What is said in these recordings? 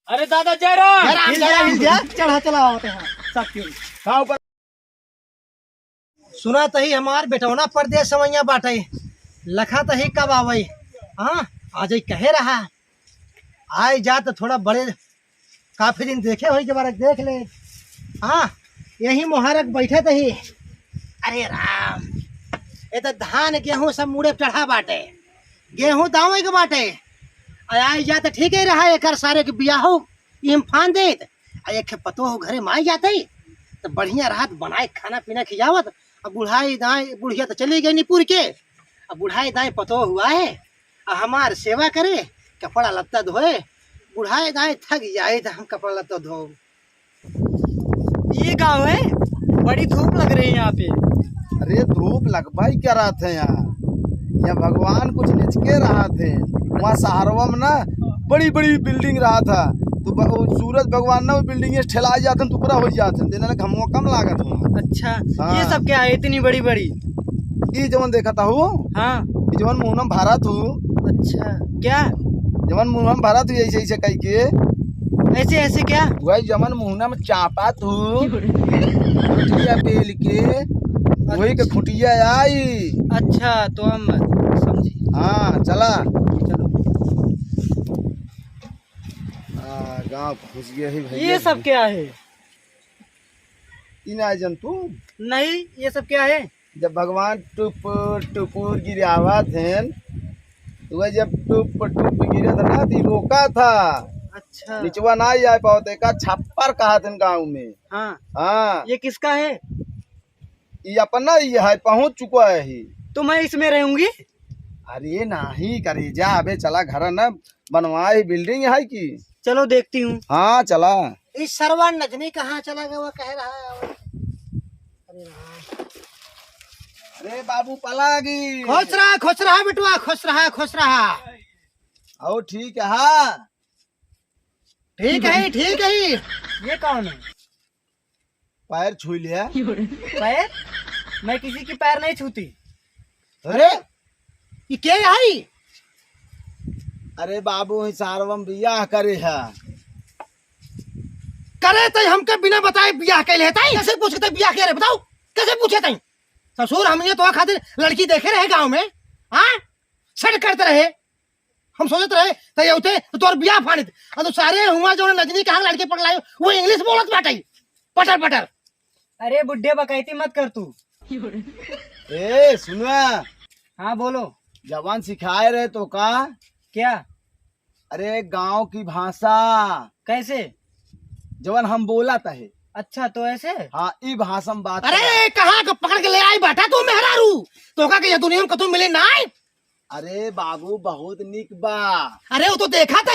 अरे दादा जय राम। चढ़ा चला होते हैं सब क्यों ऊपर। सुना तही हमार बेटौना परदेश समैया बाटे लखा तही कब आवई। हाँ आज ही कहे रहा आए जा तो थोड़ा बड़े काफी दिन देखे हो के बारे देख ले। हाँ यही मुहारक बैठे तही। अरे राम ये तो धान गेहूं सब मुड़े चढ़ा बाटे गेहूं दावे के बाटे आई जा तो ठीक ही रहा एक सारे के बियाहो इम्फान देत एक पतो हो घरे माई जाते तो बढ़िया राहत बनाए खाना पीना खिलावत। अब बुढ़ाई दाएं बुढ़िया तो चली गई निपुर के अब बुढ़ाई दाएं पतो हुआ है अब हमार सेवा करे कपड़ा लत्ता धोए बुढ़ाई दाएं थक जाए तो हम कपड़ा लत्ता धो। ये गाँव है बड़ी धूप लग रही है यहाँ पे। अरे धूप लगवाई क्या रहा थे यहाँ भगवान कुछ निचके रहा थे। वहाँ सहारवा में ना बड़ी बड़ी बिल्डिंग रहा था तो सूरज भगवान ना वो बिल्डिंग ठेला जाते तो पूरा हो जाते देने घमवा कम लागत हुआ। अच्छा हाँ। ये सब क्या है इतनी बड़ी बड़ी। ये जवन देखा था हाँ ये जवन मुहनम भरा तू। अच्छा क्या जवन मुहनम भरा तू ऐसे ऐसे कह के ऐसे ऐसे क्या वही जवन मुहना में चापा तू खुटिया बेल के वही के खुटिया आई। अच्छा तो हम समझे। हाँ चला चलो गाँव घुस गया ही भैया। ये सब क्या है। इन आए जन तू नहीं ये सब क्या है। जब भगवान टुपुर टुपुर गिरावा थे तो वह जब टुप टुप गिरे था ना तो रोका था। अच्छा निचवा ना ही आ पाते का छप्पर कहा थे गाँव में। हाँ हाँ ये किसका है। ये अपना ये है पहुंच चुका है ही। तो मैं इसमें रहूंगी। अरे नहीं करे जा अबे चला घर न बनवाए बिल्डिंग है की। चलो देखती हूँ। हाँ चला। इस सरवन नजनी कहाँ चला गया वो कह रहा है। अरे राम अरे बाबू पलागी खुश रहा बेटुआ खुश रहा। आओ ठीक है। हाँ ठीक है ये कौन है। पैर छू लिया। पैर मैं किसी की पैर नहीं छूती। अरे ये क्या आई। अरे बाबू सार्वम बियाह करे है। करे तो हमके बिना बताए बियाह के लेता है कैसे पूछते बियाह के रे बताओ कैसे पूछे तई ससुर हम ये तो खातिर लड़की देखे रहे गांव में। हाँ सड़ करते रहे हम सोचते रहे तो ये उठे तो तोर बियाह फाड़ित तो सारे हुआ जो नजनी कहाँ लड़के पकड़ाए वो इंग्लिश बोलत बाटे पटर पटर। अरे बुढ़े बकैती मत कर तू। ए सुना हाँ बोलो जवान सिखाए रहे तो का क्या। अरे गांव की भाषा कैसे जवान हम बोला था है। अच्छा तो ऐसे। हाँ ई भाषा में बात अरे कहाँ का पकड़ के ले आई बाटा तू मेहरारू तो का ये दुनिया में कतू मिले ना। अरे बाबू बहुत निक बा। अरे वो तो देखा था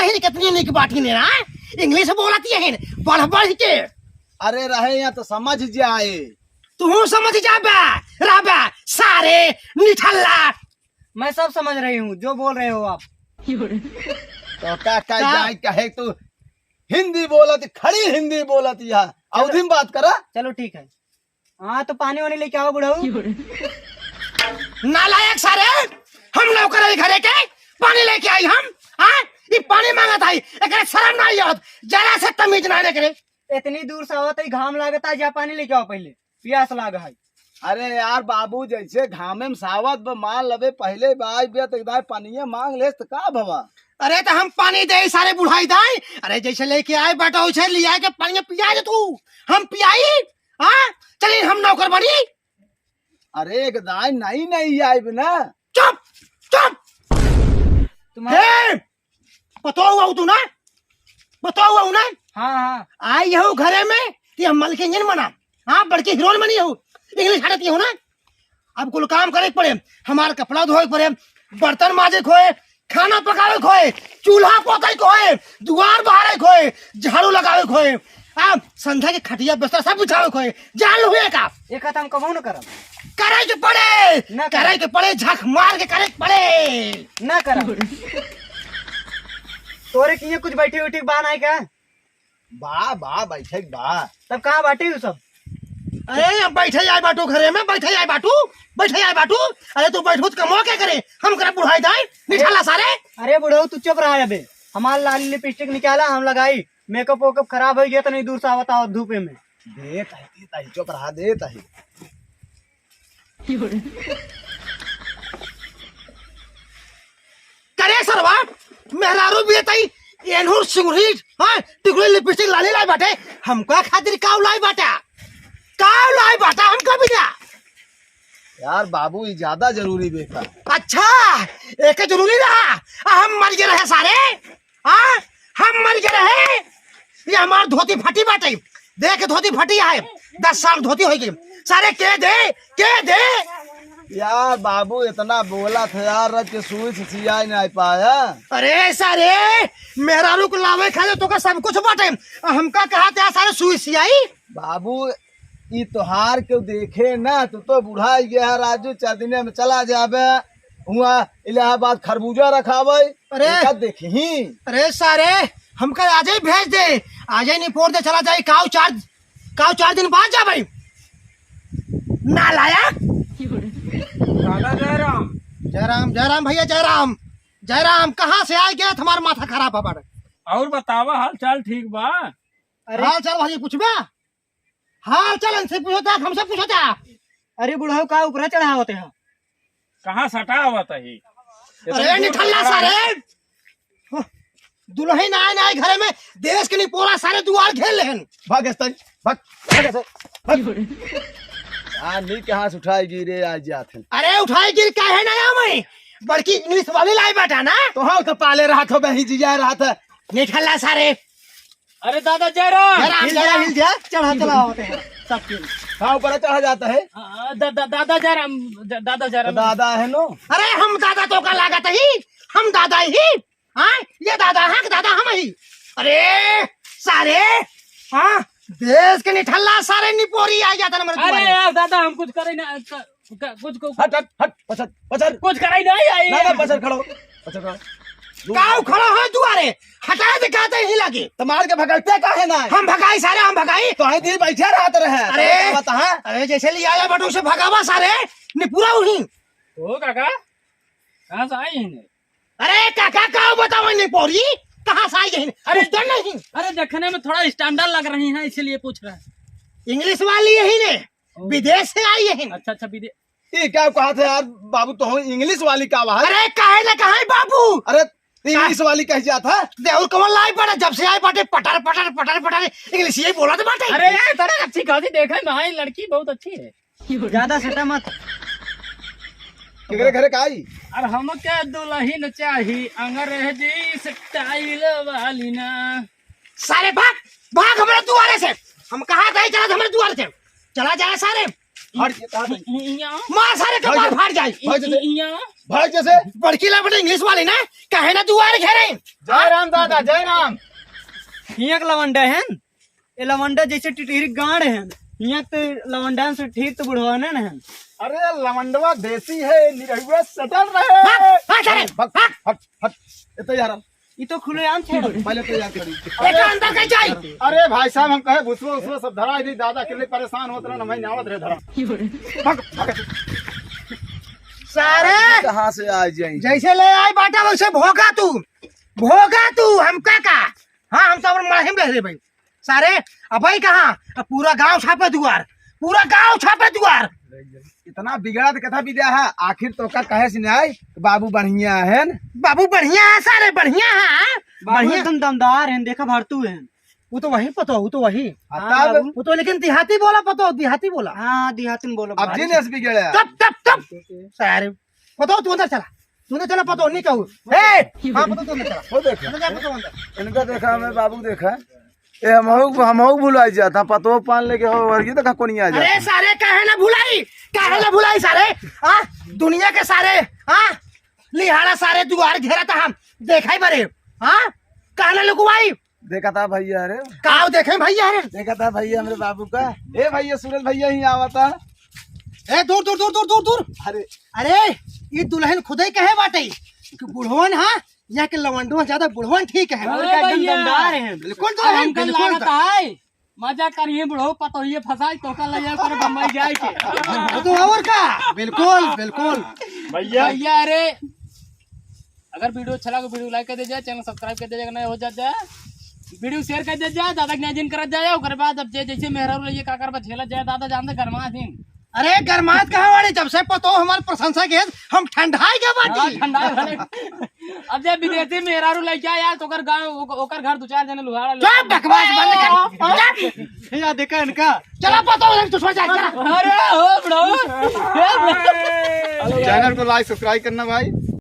ही कितनी निक बाटी ने ना इंग्लिश बोलती है बढ़ के। अरे रहे यहाँ तो समझ जाए। तू समझ जा राबा सारे निठल्ला। मैं सब समझ रही हूँ जो बोल रहे हो आप। तो का जाए कहे तू हिंदी बोलत खड़ी हिंदी बोलत यहाँ अवधि में बात करा। चलो ठीक है। हाँ तो पानी वानी लेके आओ बुढ़ाऊ। नालायक सारे हम नौकर घरे के पानी लेके आई हम। हाँ ये पानी मांगा था एक शर्म ना आवत जरा से तमीज ना करे। इतनी दूर से आवत है घाम लागता जा पानी लेके आओ पहले प्यास लाग है। अरे यार बाबू जैसे घामे में सावत मान लबे पहले बाई बिया पानी मांग ले तो का भवा। अरे तो हम पानी दे सारे बुढ़ाई दाई। अरे जैसे लेके आए बेटा उसे लिया के पानी पिया दे तू हम पियाई। हाँ चलिए हम नौकर बनी। अरे एक दाई नहीं आई बिना। चुप तुम्हारे पतो हुआ तू ना पतो हुआ ना। हाँ आई हो घरे में कि हम मलकिंजन बना। हाँ बड़की हीरोइन बनी हो इंग्लिश हटती हो ना। अब कुल काम करे पड़े हमारे कपड़ा धोए पड़े बर्तन माजे खोए खाना पकावे खोए चूल्हा पोते खोए दुआर बहारे खोए झाड़ू लगावे खोए अब संध्या के खटिया बिस्तर सब बिछावे खोए जान हुए का एक हम कबू न करब। करे के पड़े झक मार के करे पड़े न करब। तोरे किए कुछ बैठी उठी बान आए क्या। बा बैठे बा तब कहाँ बाटे हो सब। अरे बैठे जाए बाटू घरे में बैठे जाए बाटू। अरे तू बैठो कमो क्या करे हम करे बुढ़ाई दाई निठाला सारे। अरे बुढ़ऊ तू चुप रहा अबे हमार लाली लिपस्टिक निकाला हम लगाई, मेकअप वेकअप खराब हो गया तो नहीं दूर से आवता हो धूपे में। देता है चुप रहा, देता है। करे सरवा मेहरारू भी तई एनहुर सिंगरी हां टिकुली लिपस्टिक लाली लाई बाटे, हमका खातिर काव लाई बाटा, काव लाई बाटा हमका बिना। यार बाबू ये ज्यादा जरूरी बेटा। अच्छा एक जरूरी रहा, हम मर गए रहे सारे। हाँ हम मर गए रहे, ये हमार धोती फटी बाटे, देख धोती फटी है, 10 साल धोती हो गई सारे। के दे यार बाबू इतना बोला था यार, रज के सुई से सिया नहीं पाया। अरे सारे मेहरारू को लावे खाए तो का सब कुछ बाटे, हमका कहा था सारे सुई सियाई। बाबू ये त्योहार के देखे ना, तो बुढ़ा ही गया है राजू, 4 दिन में चला जाबे हुआ इलाहाबाद खरबूजा रखावे। अरे देखी अरे सारे हमका आज ही भेज दे, आज ही निपोर दे चला जाए, काव 4 दिन बाद जा भाई ना लाया। दादा जयराम भैया जयराम कहाँ से आ गया, तुम्हारा माथा खराब है बड़ा। और बतावा हाल चाल ठीक बा? हाल चाल भाई पूछबा, हाल चाल इनसे पूछो था, हमसे पूछो था। अरे बुढ़ाऊ का ऊपर चढ़ा होते हैं। कहाँ सटा हुआ तही? अरे निठल्ला सारे दुल्हन आए घरे में, देश के नहीं पूरा सारे द्वार घेर लेहन। भाग नी के हाथ उठाएगी रे आज जाते। अरे उठाई गिर का है ना मैं बड़की इंग्लिश वाली लाई बैठा ना, तो हाँ तो पाले रहा था, बही जी जा रहा था। निठल्ला सारे अरे दादा जयराम हिल जा चढ़ा होते हैं सबके। हाँ ऊपर चढ़ा जाता है। दादा जयराम दादा है नो। अरे हम दादा तो का लागत ही, हम दादा ही। हाँ ये दादा है कि दादा हम ही। अरे सारे हाँ देश के निठल्ला सारे निपोरी आ जाता ना। अरे यार दादा हम कुछ करे ना, कुछ हट पछड़ कुछ करे नहीं आई। ना पछड़ खड़ो काऊ खड़ा है दुआरे, हटा दिखाते ही लगे तो मार के भगाते का है ना। हम भगाई सारे, हम भगाई तो है दिन बैठे रहते रहे। अरे बता है, अरे जैसे लिया आया बटू से भगावा सारे निपुरा हुई। ओ काका कहाँ से आई है? अरे काका काऊ बताओ निपोरी कहाँ से आई है? अरे तो नहीं, अरे देखने में थोड़ा स्टैंडर्ड लग रही है इसलिए पूछ रहे हैं। इंग्लिश वाली यही ने, विदेश से आई है। अच्छा विदेश। ये क्या कहा था यार बाबू, तो इंग्लिश वाली का वहा। अरे काहे ना कहा बाबू, अरे इंग्लिश वाली कह जाता है। देवर कमल लाई पड़ा, जब से आई बाटे पटर पटर पटर पटर इंग्लिश यही बोला तो बाटे। अरे यार तरह अच्छी खासी देखा है, लड़की बहुत अच्छी है। ज्यादा सटा मत। केकरे घरे का आई? और हमके दुल्हन चाहिए अंग्रेजी स्टाइल वाली ना। सारे भाग हमारे दुआरे से, हम कहा था चला हमारे दुआरे से चला जाए सारे। माँ सारे कपाल फाड़ जाए। भाई जैसे बड़की ला बेटे इंग्लिश वाली ना, कहे ना दुआरे घेरे। जयराम दादा जयराम। हियाक लवंडा है, ये लवंडा जैसे टिटहरी गाड़ है, हियाक तो लवंडा से ठीक तो बुढ़वा है ना। अरे लवंडवा देसी है, निरहुआ सटल रहे। हट इतना यार, ये तो खुलेआम छेड़। पहले तो यार करी। बेटा अंदर कहीं जाए। अरे भाई साहब हम कहे भूसवा उसवा सब धरा दी, दादा के लिए परेशान होत रहे, मैं नावत रहे धरा। सारे कहाँ से आ जाए? जैसे ले आई बाटा वैसे भोगा तू हम का। हाँ हम सब मरहिम रह रे भाई सारे। अब भाई कहाँ, अब पूरा गांव छापे दुआर, पूरा गांव छापे दुआर। इतना बिगड़ा तो कथा विद्या है, आखिर तो का कहे से नहीं बाबू बढ़िया है। बाबू बढ़िया है सारे, बढ़िया है बढ़िया एकदम दमदार है, देखा भरतू है। वो तो वही पता, वो तो वही तब वो तो, लेकिन देहाती बोला पता, देहाती बोला। हाँ देहाती में बोलो। अब जीनियस बिगड़े। तब सारे पता, तू अंदर चला पता नहीं कहूँ। हाँ पता तू अंदर चला, वो देखा अंदर जा, पता अंदर। इनका देखा मैं बाबू देखा, ये हमहू भुलाई जाता, पतो पान लेके हो वर्गी तो कोनी आ जाता। अरे सारे काहे ना भुलाई सारे। हाँ दुनिया के सारे हाँ लिहाड़ा सारे दुआर घेरा था, हम देखा ही बरे। हाँ कहना लुकवाई देखा था भैया। अरे काव देखे भैया, अरे देखा था भैया मेरे बाबू का। ए भैया सूरज भैया ही आवा था। ए दूर दूर दूर दूर दूर दूर। अरे ये दुल्हन खुद ही कहे बाटे कि बुढ़वन। हाँ यहाँ के लवंडवा ज्यादा बुढ़वन ठीक है। और क्या एकदम दमदार है। बिल्कुल दुल्हन, हमके बिल्कुल लागत है मजा करिए बुढ़ो पतोहिए फसाई तो का ले जाए पर बम्बई जाए के। तो और का बिल्कुल भैया भैया अरे अगर वीडियो अच्छा लगा वीडियो लाइक कर दीजिए, चैनल सब्सक्राइब कर दीजिएगा, नया हो जाता है वीडियो शेयर कर दीजिए, दादा के जिन कर जाए ओकर बाद अब जैसे मेहरा ये काकर पर झेला जाए दादा जानते गरमा दिन अरे गरमात कहाँ वाली, जब से पतो हमारी प्रशंसा के हम ठंडाई के बाटी ठंडा भले अब जब विदेशी मेहरारू लेके आया तो ओकर गांव ओकर घर दो चार जने लुहाड़ा चुप बकवास बंद कर या देखा इनका चला पतो तू सो जा चला। अरे हो बड़ो चैनल को लाइक सब्सक्राइब करना भाई।